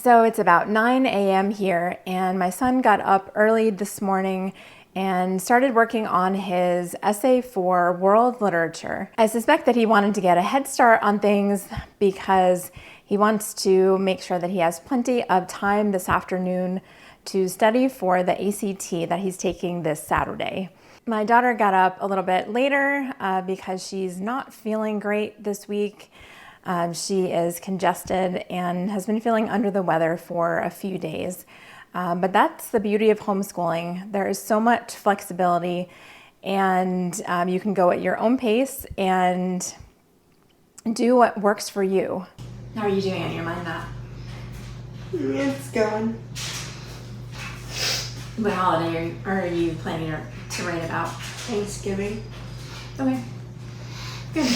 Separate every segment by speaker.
Speaker 1: So it's about 9 a.m. here, and my son got up early this morning and started working on his essay for world literature. I suspect that he wanted to get a head start on things because he wants to make sure that he has plenty of time this afternoon to study for the ACT that he's taking this Saturday. My daughter got up a little bit later because she's not feeling great this week. She is congested and has been feeling under the weather for a few days. But that's the beauty of homeschooling. There is so much flexibility, and you can go at your own pace and do what works for you. How are you doing on your mind now?
Speaker 2: It's going.
Speaker 1: What holiday are you planning to write about?
Speaker 2: Thanksgiving.
Speaker 1: Okay, good.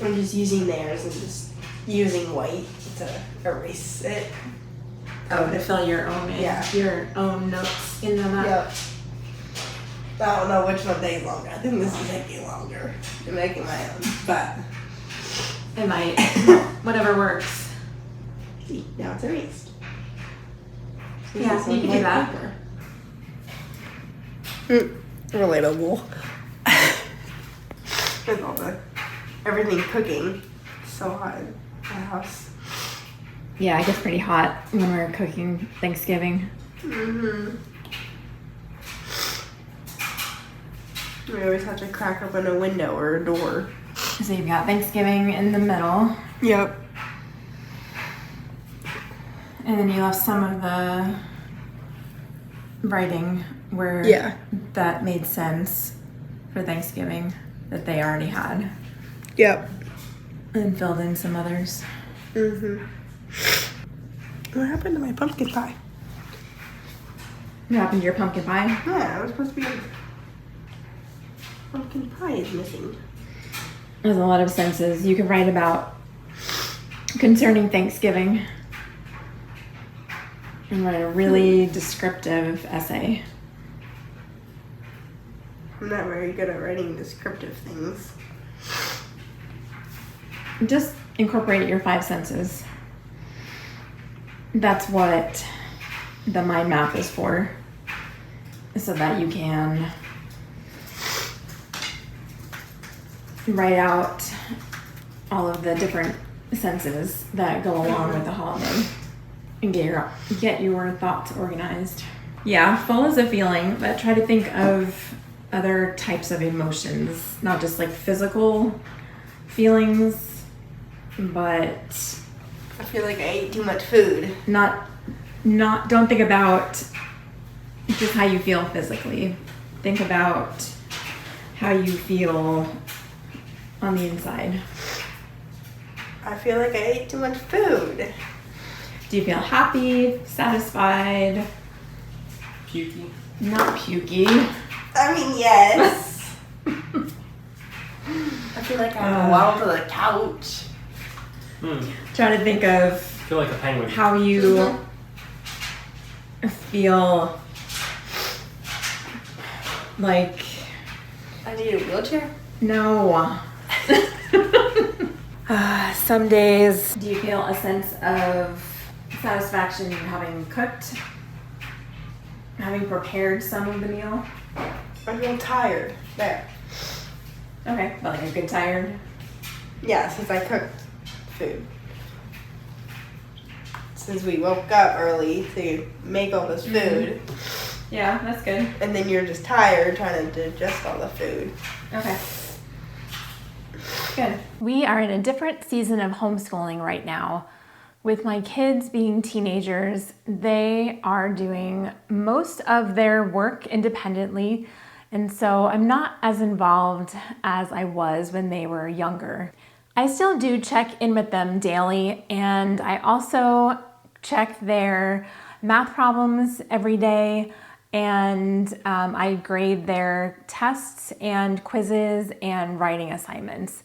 Speaker 2: I'm just using theirs and just using white to erase it.
Speaker 1: Oh, to fill your own your own notes in the map.
Speaker 2: Yep. I don't know which one takes longer. I think this is taking longer than making my own, but
Speaker 1: It might. Whatever works.
Speaker 2: see, now it's erased.
Speaker 1: Yeah, so you can do that.
Speaker 2: Relatable. With all the everything cooking, so hot in the house.
Speaker 1: Yeah, it gets pretty hot when we're cooking Thanksgiving.
Speaker 2: We always have to crack open a window or a door.
Speaker 1: So you've got Thanksgiving in the middle,
Speaker 2: Yep.
Speaker 1: and then you left some of the writing where that made sense for Thanksgiving that they already had,
Speaker 2: Yep.
Speaker 1: and filled in some others.
Speaker 2: What happened to my pumpkin pie?
Speaker 1: What happened to your pumpkin pie?
Speaker 2: Yeah, it was supposed to be. Pumpkin pie is missing.
Speaker 1: There's a lot of senses you could write about concerning Thanksgiving and write a really descriptive essay.
Speaker 2: I'm not very good at writing descriptive things.
Speaker 1: Just incorporate your 5 senses. That's what the mind map is for, so that you can write out all of the different senses that go along with the holiday and get your thoughts organized. Yeah, full is a feeling, but try to think of other types of emotions, not just like physical feelings, but
Speaker 2: I feel like I ate too much food.
Speaker 1: don't think about just how you feel physically. Think about how you feel on the inside.
Speaker 2: I feel like I ate too much food.
Speaker 1: Do you feel happy, satisfied?
Speaker 3: Pukey.
Speaker 1: Not pukey.
Speaker 2: I mean, yes. I feel like I waddled to the couch.
Speaker 1: Try to think of
Speaker 3: I feel like a penguin.
Speaker 1: how you feel like...
Speaker 2: I need a wheelchair?
Speaker 1: No. Some days, do you feel a sense of satisfaction in having cooked, having prepared some of the meal?
Speaker 2: I feel tired. There.
Speaker 1: Okay, well, like a good tired.
Speaker 2: Yeah, since I cooked food. Since we woke up early to make all this food.
Speaker 1: Yeah, that's good.
Speaker 2: And then you're just tired trying to digest all the food.
Speaker 1: Okay. Good. We are in a different season of homeschooling right now. With my kids being teenagers, they are doing most of their work independently, and so I'm not as involved as I was when they were younger. I still do check in with them daily, and I also check their math problems every day, and I grade their tests and quizzes and writing assignments.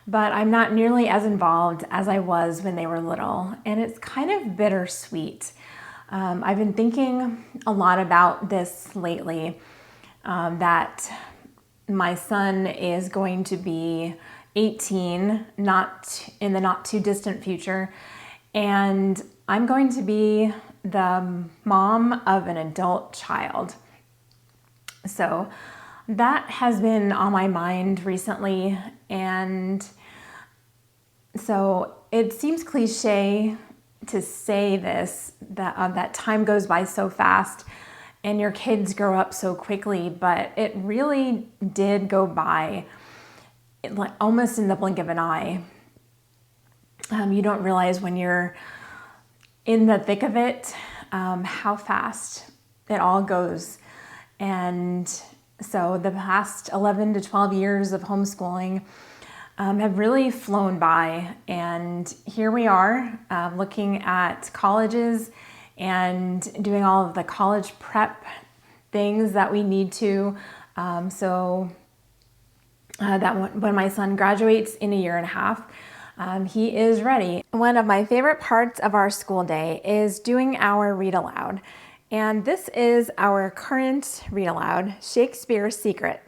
Speaker 1: But I'm not nearly as involved as I was when they were little, and it's kind of bittersweet. I've been thinking a lot about this lately, that my son is going to be 18, not in the not too distant future, and I'm going to be the mom of an adult child. So that has been on my mind recently, and so it seems cliche to say this, that time goes by so fast and your kids grow up so quickly, but it really did go by like almost in the blink of an eye. You don't realize when you're in the thick of it, how fast it all goes. And so the past 11 to 12 years of homeschooling have really flown by. And here we are looking at colleges and doing all of the college prep things that we need to. That when my son graduates in a year and a half, he is ready. One of my favorite parts of our school day is doing our read aloud. And this is our current read aloud, Shakespeare's Secret.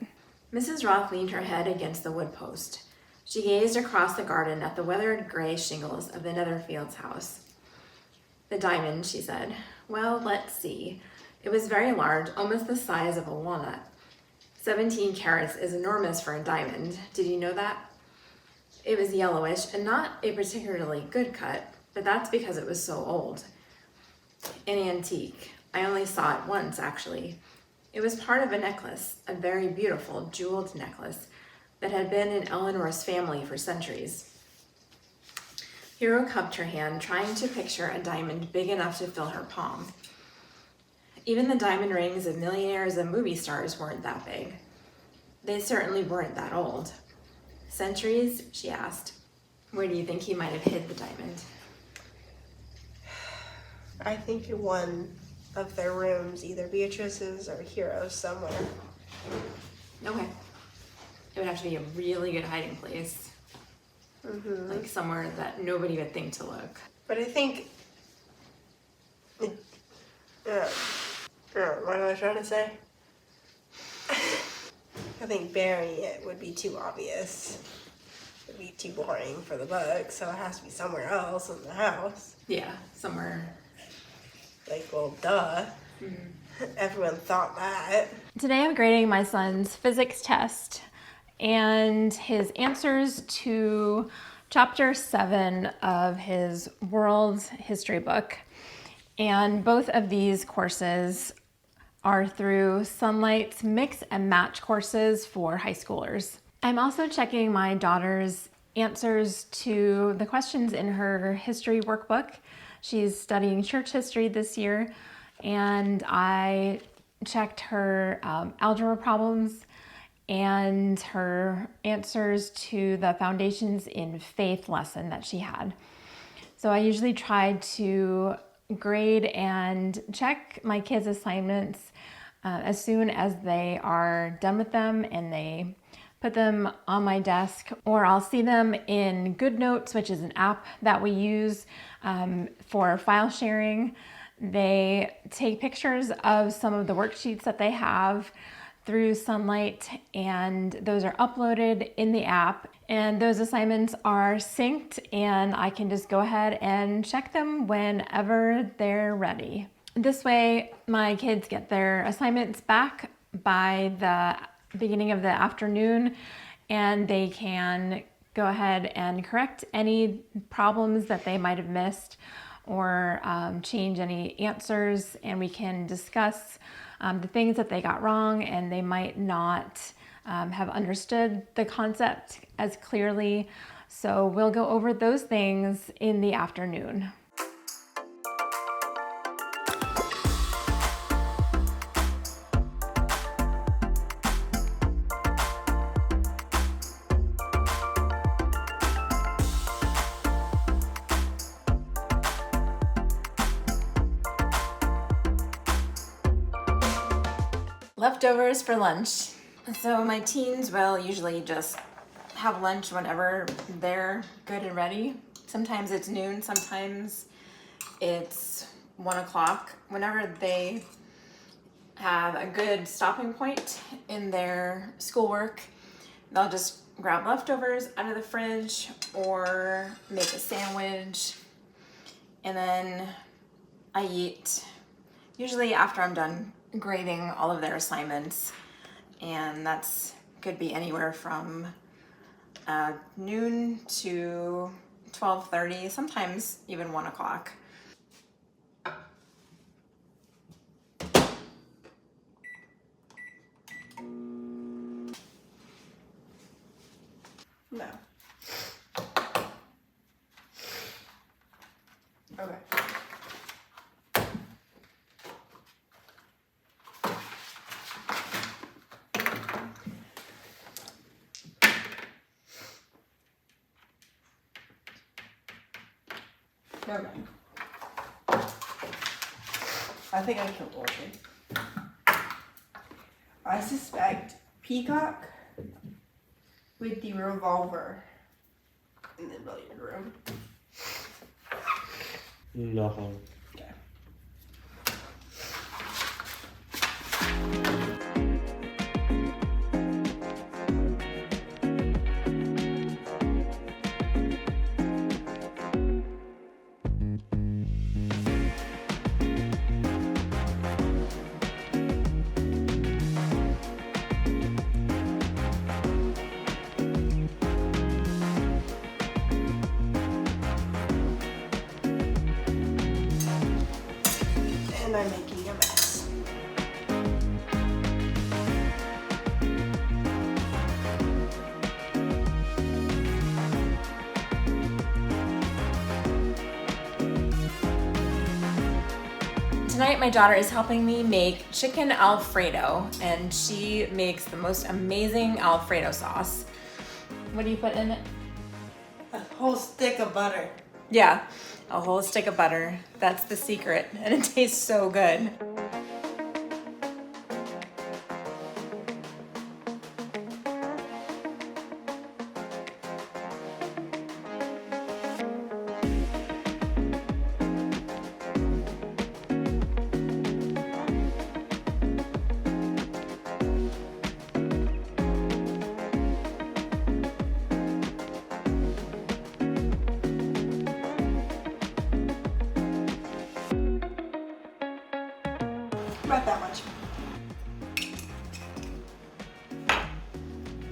Speaker 1: Mrs. Roth leaned her head against the wood post. She gazed across the garden at the weathered gray shingles of the Netherfields house. The diamond, she said. Well, let's see. It was very large, almost the size of a walnut. 17 carats is enormous for a diamond. Did you know that? It was yellowish and not a particularly good cut, but that's because it was so old. An antique. I only saw it once, actually. It was part of a necklace, a very beautiful jeweled necklace that had been in Eleanor's family for centuries. Hero cupped her hand, trying to picture a diamond big enough to fill her palm. Even the diamond rings of millionaires and movie stars weren't that big. They certainly weren't that old. Centuries? She asked. Where do you think he might have hid the diamond?
Speaker 2: I think in one of their rooms, either Beatrice's or Hero's somewhere.
Speaker 1: Okay. It would have to be a really good hiding place.
Speaker 2: Mm-hmm.
Speaker 1: Like somewhere that nobody would think to look.
Speaker 2: But I think... what am I trying to say? I think burying it would be too obvious. It would be too boring for the book, so it has to be somewhere else in the house.
Speaker 1: Yeah, somewhere.
Speaker 2: Like, well, duh. Mm-hmm. Everyone thought that.
Speaker 1: Today I'm grading my son's physics test and his answers to chapter 7 of his world history book. And both of these courses are through Sunlight's mix and match courses for high schoolers. I'm also checking my daughter's answers to the questions in her history workbook. She's studying church history this year, and I checked her algebra problems and her answers to the Foundations in Faith lesson that she had. So I usually try to grade and check my kids' assignments as soon as they are done with them and they put them on my desk, or I'll see them in GoodNotes, which is an app that we use for file sharing. They take pictures of some of the worksheets that they have through Sunlight, and those are uploaded in the app, and those assignments are synced, and I can just go ahead and check them whenever they're ready. This way, my kids get their assignments back by the beginning of the afternoon, and they can go ahead and correct any problems that they might have missed or change any answers, and we can discuss the things that they got wrong and they might not have understood the concept as clearly. So we'll go over those things in the afternoon. Leftovers for lunch. So my teens will usually just have lunch whenever they're good and ready. Sometimes it's noon, sometimes it's 1 o'clock. Whenever they have a good stopping point in their schoolwork, they'll just grab leftovers out of the fridge or make a sandwich and then I eat usually after I'm done grading all of their assignments, and that's could be anywhere from noon to 12:30, sometimes even 1 o'clock.
Speaker 2: No. Okay. Okay. I think I killed Orchid. I suspect Peacock with the revolver in the billiard room.
Speaker 3: Nothing.
Speaker 2: Okay. And I'm making a mess.
Speaker 1: Tonight my daughter is helping me make chicken Alfredo, and she makes the most amazing Alfredo sauce. What do you put in it?
Speaker 2: A whole stick of butter.
Speaker 1: Yeah, a whole stick of butter. That's the secret, and it tastes so good.
Speaker 2: About that much.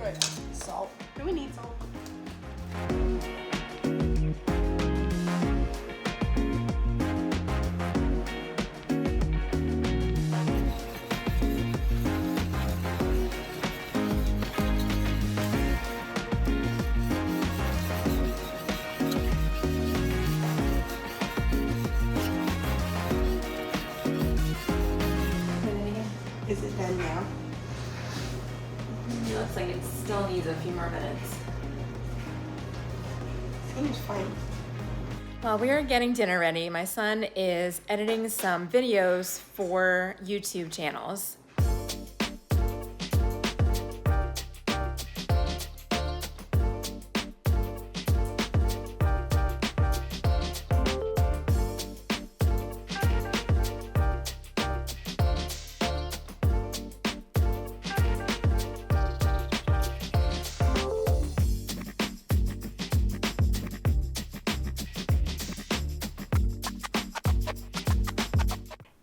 Speaker 2: Right. Salt. Do we need salt? Is it done now?
Speaker 1: It looks like it still needs a few more minutes.
Speaker 2: Seems fine.
Speaker 1: While we are getting dinner ready, my son is editing some videos for YouTube channels.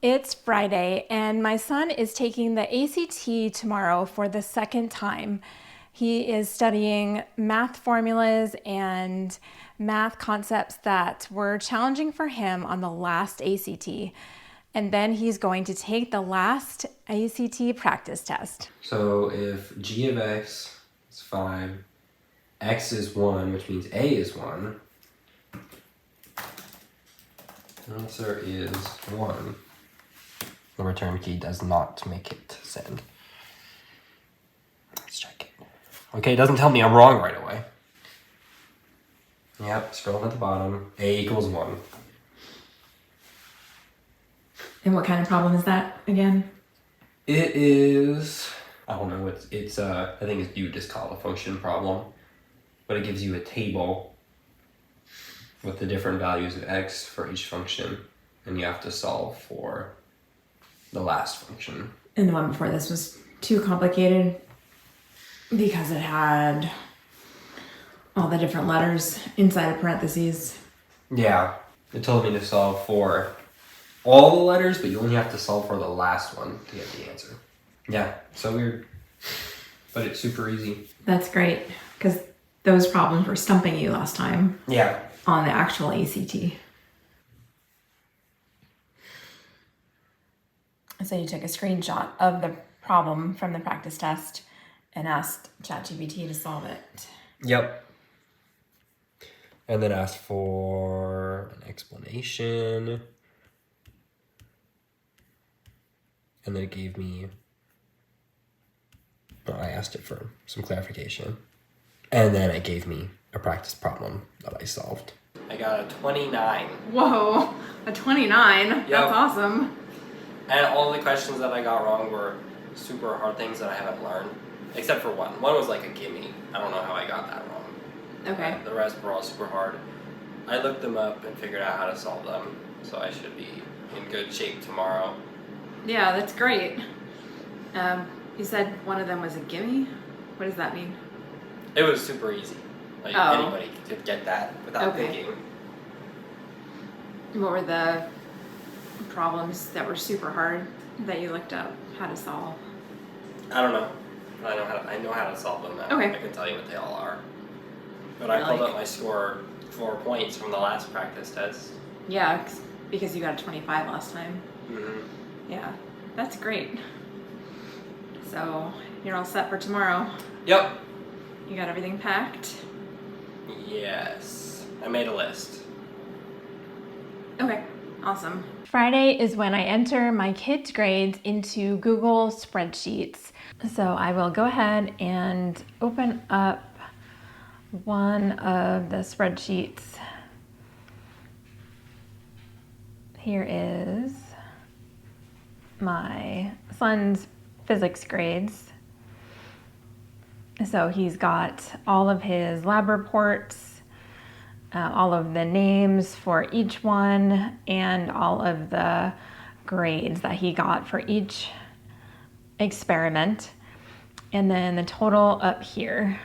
Speaker 1: It's Friday, and my son is taking the ACT tomorrow for the second time. He is studying math formulas and math concepts that were challenging for him on the last ACT. And then he's going to take the last ACT practice test.
Speaker 3: So if g of x is 5, x is 1, which means a is 1, the answer is 1. The return key does not make it send. Let's check it. Okay, it doesn't tell me I'm wrong right away. Yep, scroll at the bottom. A equals 1.
Speaker 1: And what kind of problem is that again?
Speaker 3: It is, I don't know, it's I think you would just call it a function problem. But it gives you a table with the different values of x for each function. And you have to solve for the last function.
Speaker 1: And the one before this was too complicated because it had all the different letters inside of parentheses.
Speaker 3: Yeah, It told me to solve for all the letters, but you only have to solve for the last one to get the answer. Yeah, so weird. But it's super easy.
Speaker 1: That's great, because those problems were stumping you last time.
Speaker 3: Yeah.
Speaker 1: On the actual ACT. So you took a screenshot of the problem from the practice test and asked ChatGPT to solve it.
Speaker 3: Yep. And then asked for an explanation. And then it gave me, well, I asked it for some clarification. And then it gave me a practice problem that I solved. I got a 29.
Speaker 1: Whoa, a 29?
Speaker 3: Yep.
Speaker 1: That's awesome.
Speaker 3: And all the questions that I got wrong were super hard things that I haven't learned. Except for one. One was like a gimme. I don't know how I got that wrong.
Speaker 1: Okay.
Speaker 3: The rest were all super hard. I looked them up and figured out how to solve them. So I should be in good shape tomorrow.
Speaker 1: Yeah, that's great. You said one of them was a gimme? What does that mean?
Speaker 3: It was super easy. Like anybody could get that without thinking.
Speaker 1: What were the problems that were super hard that you looked up how to solve?
Speaker 3: I don't know. I know how to solve them now.
Speaker 1: Okay.
Speaker 3: I can tell you what they all are. But I pulled up my score 4 points from the last practice test.
Speaker 1: Yeah, because you got a 25 last time.
Speaker 3: Mm-hmm.
Speaker 1: Yeah, that's great. So you're all set for tomorrow.
Speaker 3: Yep.
Speaker 1: You got everything packed?
Speaker 3: Yes. I made a list.
Speaker 1: Okay, awesome. Friday is when I enter my kids' grades into Google spreadsheets. So I will go ahead and open up one of the spreadsheets. Here is my son's physics grades. So he's got all of his lab reports, all of the names for each one, and all of the grades that he got for each experiment. And then the total up here,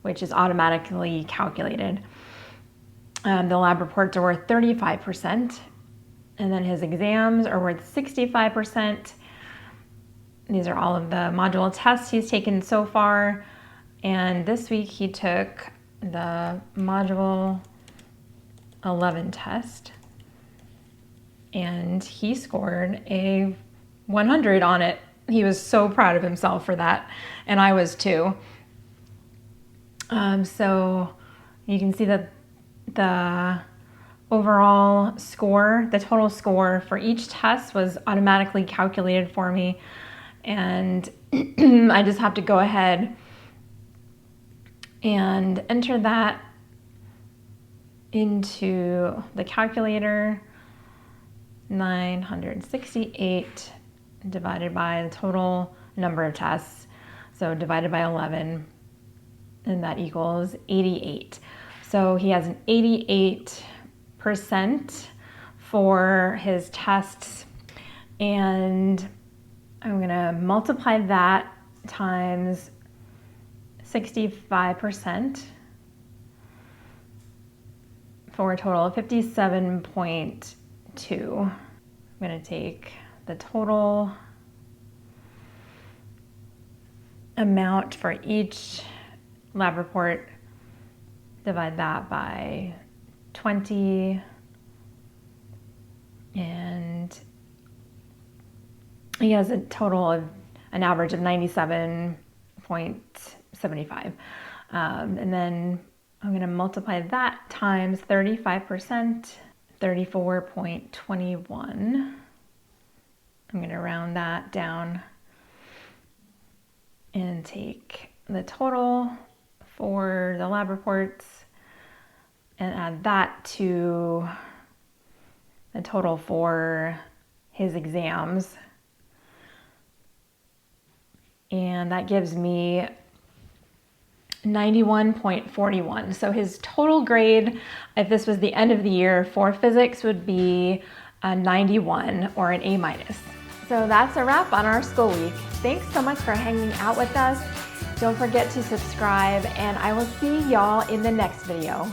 Speaker 1: which is automatically calculated. The lab reports are worth 35%, and then his exams are worth 65%. These are all of the module tests he's taken so far. And this week he took the module 11 test, and he scored a 100 on it. He was so proud of himself for that, and I was too. So you can see that the overall score, the total score for each test was automatically calculated for me, and I just have to go ahead and enter that into the calculator. 968 divided by the total number of tests, so divided by 11, and that equals 88. So he has an 88% for his tests, and I'm gonna multiply that times 65% for a total of 57.2. I'm gonna take the total amount for each lab report, divide that by 20, and he has a total of an average of 97.75. And then I'm going to multiply that times 35%, 34.21. I'm going to round that down and take the total for the lab reports and add that to the total for his exams. And that gives me 91.41. So his total grade, if this was the end of the year for physics, would be a 91 or an A-. So that's a wrap on our school week. Thanks so much for hanging out with us. Don't forget to subscribe, and I will see y'all in the next video.